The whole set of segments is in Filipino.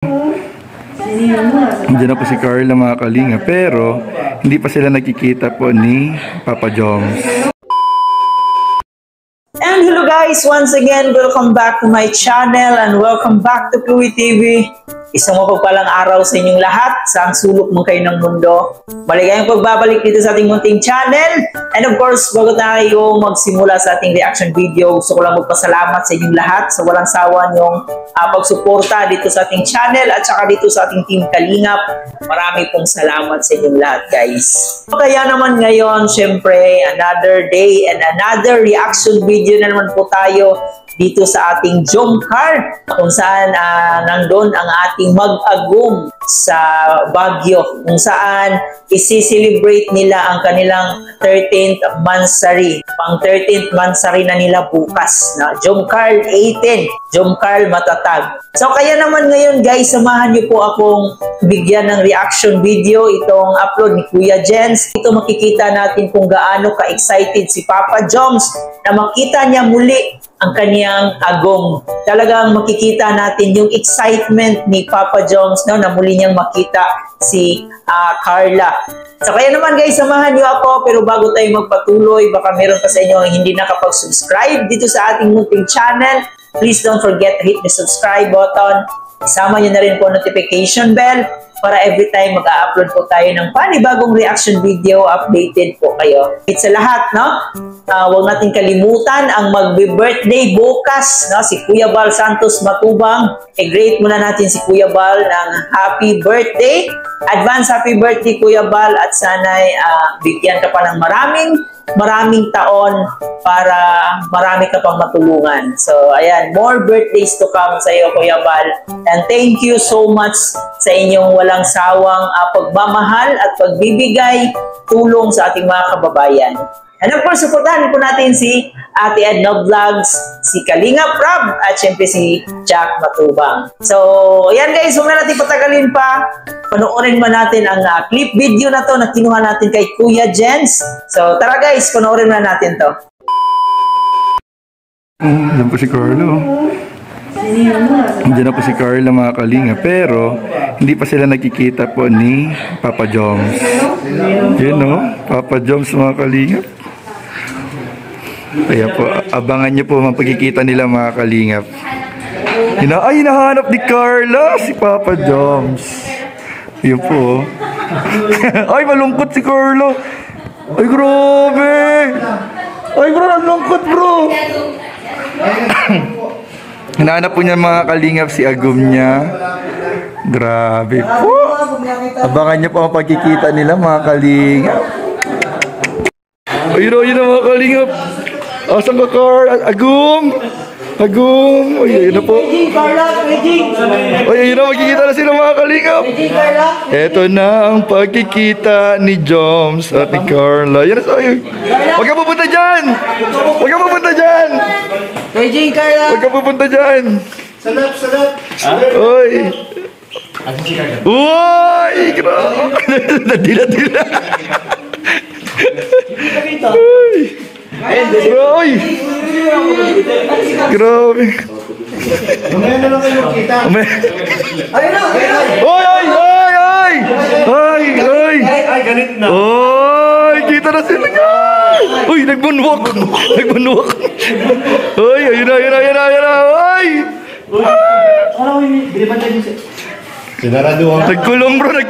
Diyan na po si Carla mga kalinga, pero hindi pa sila nagkikita po ni Papa Joms. And hello guys, once again, welcome back to my channel and welcome back to Kuwi TV. Isang mapagpalang araw sa inyong lahat, sa sulok mong kayo ng mundo. Maligayang pagbabalik dito sa ating munting channel. And of course, bago tayo magsimula sa ating reaction video, gusto ko lang magpasalamat sa inyong lahat sa walang sawa niyong pagsuporta dito sa ating channel at saka dito sa ating Team Kalingap. Marami pong salamat sa inyong lahat guys. Kaya naman ngayon, syempre, another day and another reaction video na naman po tayo dito sa ating Jomcar, kung saan nandun ang ating mag-agum sa Baguio, kung saan isi-celebrate nila ang kanilang 13th Mansari. Pang 13th Mansari na nila bukas, na Jomcar 18, Jomcar Matatag. So kaya naman ngayon guys, samahan niyo po akong bigyan ng reaction video itong upload ni Kuya Jens. Ito makikita natin kung gaano ka-excited si Papa Joms na makita niya muli ang kaniyang agong. Talagang makikita natin yung excitement ni Papa Joms, no, na muli niyang makita si Carla. So kaya naman guys, samahan niyo ako, pero bago tayo magpatuloy, baka meron pa sa inyo ang hindi nakapag-subscribe dito sa ating munting channel. Please don't forget to hit the subscribe button. Isama niyo na rin po notification bell para every time mag-a-upload po tayo ng panibagong reaction video, updated po kayo. It's sa lahat, no? Huwag natin kalimutan ang magbe-birthday bukas, no? Si Kuya Bal Santos Matubang. I-greet muna natin si Kuya Bal ng happy birthday. Advance happy birthday Kuya Bal, at sana'y bigyan ka pa ng maraming taon para marami ka pang matulungan. So, ayan, more birthdays to come sa iyo, Kuya Bal. And thank you so much sa inyong walang sawang pagmamahal at pagbibigay tulong sa ating mga kababayan. And of course, supportahan po natin si Ate Edna Vlogs, si Kalingap Rob, at syempre si Jack Matubang. So, ayan guys, huwag na natin patagalin pa. Panoorin mo natin ang clip video na to na kinuha natin kay Kuya Jens. So, tara guys, panoorin na natin to. Diyan po si Carlo. Diyan na po si Carla mga kalinga, pero hindi pa sila nagkikita po ni Papa Joms. Yun no, Papa Joms mga kalinga. Kaya po, abangan nyo po ang pagkikita nila mga kalingap. Ay, hinahanap ni Carla si Papa Joms. Yun po. Ay, malungkot si Carla. Ay, grabe. Ay, bro, ang lungkot, bro. Hinahanap po niya mga kalingap si agum niya. Grabe po. Abangan nyo po ang pagkikita nila mga kalingap. Ayun na mga kalingap. Asan ka, Carl? Agum! Agum! Ay, ayun na po. Ay, ayun na, magkikita na sila mga kalingap. Eto na ang pagkikita ni Joms at ni Carla. Yan na sa'yo. Huwag ka pupunta dyan! Huwag ka pupunta dyan! Huwag ka pupunta dyan! Salap! Uy! Uy! Grabe! Dila! Uy! Bro, uy! Grabe! Mamaya na lang kayo magkita. Ayun na! Ay! Ay, ganit na. Ay! Kita na sila! Uy! Nagbunwak! Uy! Ayun na! Ay! Sinaraduhan. Nagkulong bro!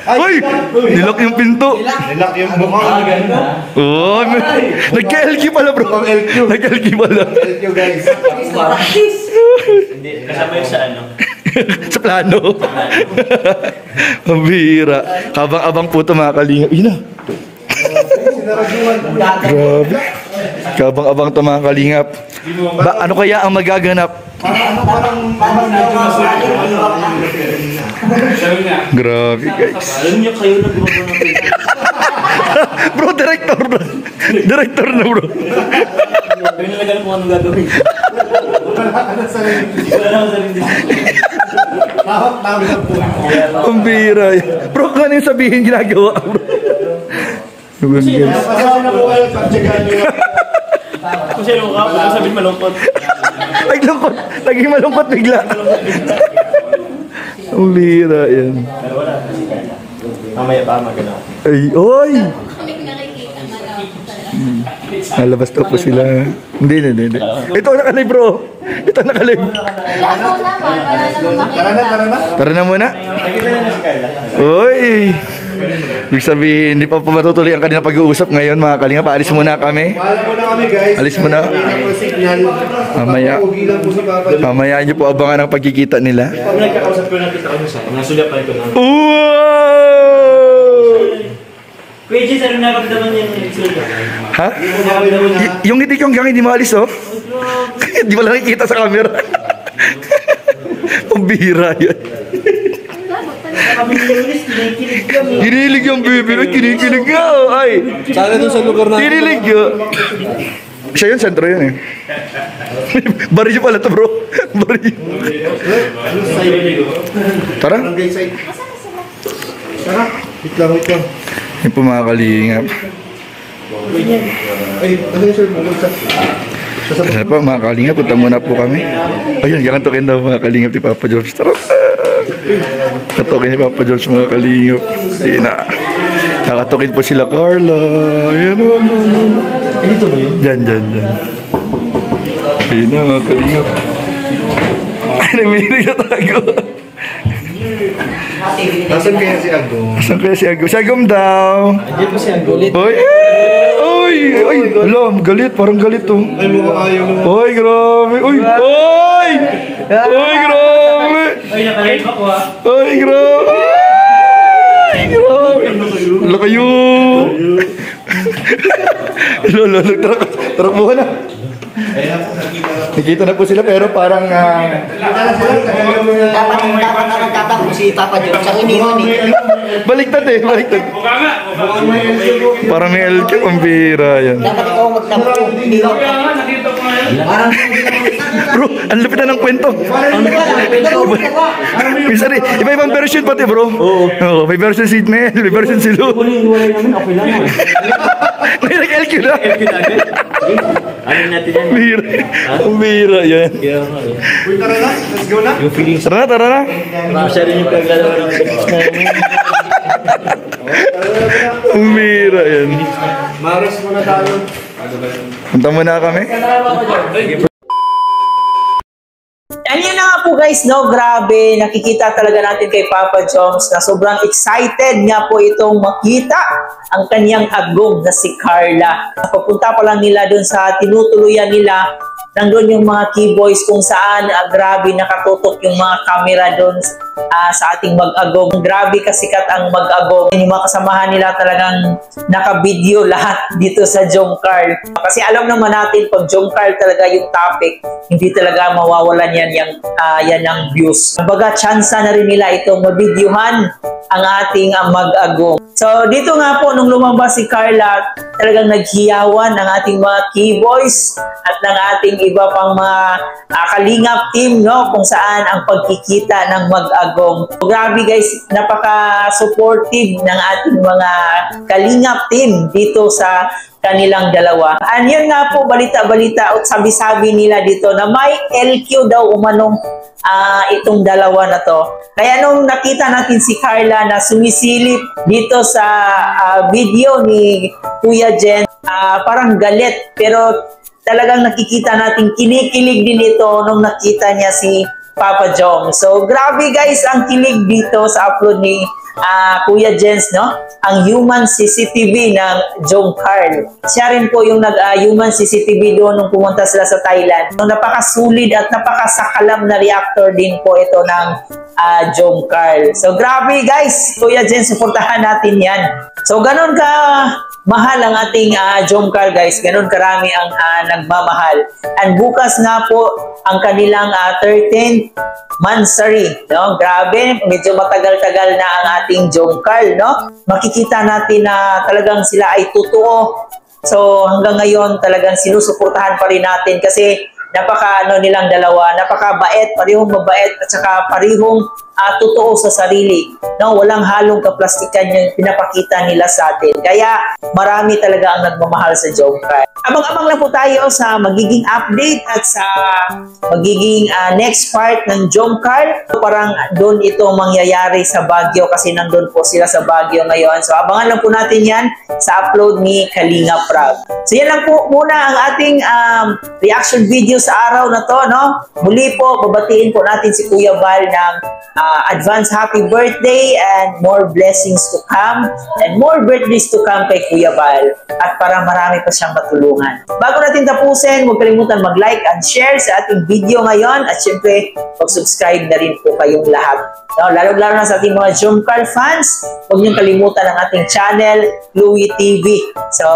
Uy! Nilak yung pinto! Nilak yung mukhang. Oh, nagka-LQ pala bro. Nagka-LQ pala. Thank you guys. Hindi, kasama yung sa ano? Sa plano. Mabira. Kabang-abang po ito mga kalingap. Yun na. Grabe. Kabang-abang ito mga kalingap. Ano kaya ang magaganap? Grabe guys. Alam niyo kayo na gumagawa ng pinto. Bro, director na bro. Kayo na nagano kung anong gagawin. Ang bira. Bro, kung ano yung sabihin ginagawa bro. Kung sino ka, sabihin malungkot. Naglungkot. Naging malungkot bigla. Ang bira yan. Pero wala na si Carla. Mamaya pa magano. Ay, oy! Nalabas daw po sila. Hindi. Ito nakalive bro. Ito nakalive. Tara na muna. Nakita na si Carla. Uy! Ibig sabihin, hindi pa matutuloy ang kanina pag-uusap ngayon mga kalinga. Paalis muna kami. Paalam muna kami guys. Alis muna. Hindi na po signal. Mamaya. Papauwi lang po si Papa John. Mamaya niyo po abangan ang pagkikita nila. Pag nagkakausap ko nakita ko niya sa nasulat pa ito ng Wow! Kuya Jens, ano nakaramdaman niya yung nagsulat? Ha? Ano nakaramdaman niya? Yung ngiti ko hanggang hindi maalis oh. Di ba lang nakikita sa camera? Pambihira yan. Kami ni Luis, kinikilig kami. Kinilig yung bibiro, kinikilig ka oh. Ay! Sana doon sa lugar na. Kinilig yun. Siya yun, sentro yun eh. Baril pala to bro. Baril. Tara. Barangay side. Tara. Wait lang. Yung po mga kalingap. Ay, ano yung sir? Kasi po mga kalingap, punta muna po kami. Ayun, kakantokin daw mga kalingap ni Papa George. Tara. Katokin ni Papa George mga kalingap. Ayun na. Nakatokin po sila Carla. Ayan o. Dito ba yun? Diyan. Ayun na mga kalingap. Ay, namilig na tago. Nasaan kaya si Agong? Saan kaya si Agum? Si Agum daw. Andiyan po siya, gulit. Oy! Oy! Alam, galit. Parang galit oh. Ay, mukhang ayaw naman. Oy, grabe. Oy! Oy! Oy, grabe. Ay, nakalive ako ah. Oy, grabe. Ay, grabe. Wala kayo. Lolo, tara po na. Nakita na po sila pero parang Dapat nagtatanong si Papa John sa huni-huni. baliktad. Parang may LQ, ang bira yan. Dapat ikaw magtampo. Hindi ako. Parang Bro, ang lupit na ng kwento. Minsan iba-ibang version pati bro. Oo. May version si Mel, may version si Lu. Huling-huling namin, okay lang ah. May nag-LQ na. Ano natin yan? Bira. Ang bira yan. Kaya nga eh. Uy, tara na. Let's go na. Yung feelings Tara na. siya rin yung paglalawa ng feelings namin. Ang bira yan. Maris muna tayo. Punta muna kami. Yan na nga po guys, no? Grabe, nakikita talaga natin kay Papa Joms na sobrang excited nga po itong makita ang kanyang agong na si Carla. Papunta pa lang nila dun sa tinutuluyan nila, nandun yung mga keyboys kung saan grabe nakatutok yung mga camera dun sa ating mag-agong. Grabe kasikat ang mag-agong. Yung mga kasamahan nila talagang naka-video lahat dito sa Jomcar. Kasi alam naman natin pag Jomcar talaga yung topic, hindi talaga mawawalan yan ang views. Kumbaga, tsansa na rin nila itong mabidyohan ang ating mag-agong. So, dito nga po, nung lumabas si Carla, talagang naghiyawan ng ating mga keyboys at ng ating iba pang mga kalingap team, no? Kung saan ang pagkikita ng mag-agong. So, grabe guys, napaka-supportive ng ating mga kalingap team dito sa kanilang dalawa. And yun nga po, balita-balita at sabi-sabi nila dito na may LQ daw umanong itong dalawa na to. Kaya nung nakita natin si Carla na sumisilip dito sa video ni Kuya Jen, parang galit. Pero talagang nakikita natin kinikilig din ito nung nakita niya si Papa Jom. So grabe guys ang kilig dito sa upload ni Kuya Jens, no? Ang human CCTV ng Jomcar. Siya rin po yung nag-human CCTV doon nung pumunta sila sa Thailand. So, napakasulid at napakasakalam na reactor din po ito ng Jomcar. So grabe guys, Kuya Jens, suportahan natin yan. So ganun ka mahal ang ating Jomcar guys, ganun karami ang nagmamahal. And bukas nga po ang kanilang 13th Mansari, no? Grabe, medyo matagal-tagal na ang ating Jomcar, no? Makikita natin na talagang sila ay totoo. So hanggang ngayon talagang sinusuportahan pa rin natin kasi nilang dalawa, napakabait, parehong mabait at saka parehong totoo sa sarili. No, walang halong kaplastikan yung pinapakita nila sa atin. Kaya marami talaga ang nagmamahal sa Jomcar. Abang-abang lang po tayo sa magiging update at sa magiging next part ng Jomcar. Parang doon ito mangyayari sa Baguio kasi nandun po sila sa Baguio ngayon. So abangan lang po natin yan sa upload ni Kalinga Prab. So yan lang po muna ang ating reaction video sa araw na to. No? Muli po, babatiin po natin si Kuya Val ng advance happy birthday and more blessings to come and more birthdays to come kay Kuya Val at para marami pa siyang matulungan. Bago natin tapusin, huwag kalimutan mag-like and share sa ating video ngayon at syempre mag-subscribe na rin po kayong lahat. No, lalo-lalo na sa ating mga Jomcar fans, huwag niyong kalimutan ang ating channel, Louie TV. So,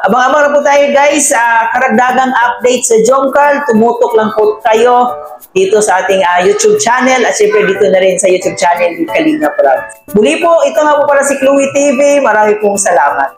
abang-abang na po tayo guys sa karagdagang update sa Jomcar. Tumutok lang po kayo dito sa ating YouTube channel at syempre dito na rin sa YouTube channel ni Kalinga Prab. Muli po, ito nga po para si Louie TV. Marami pong salamat.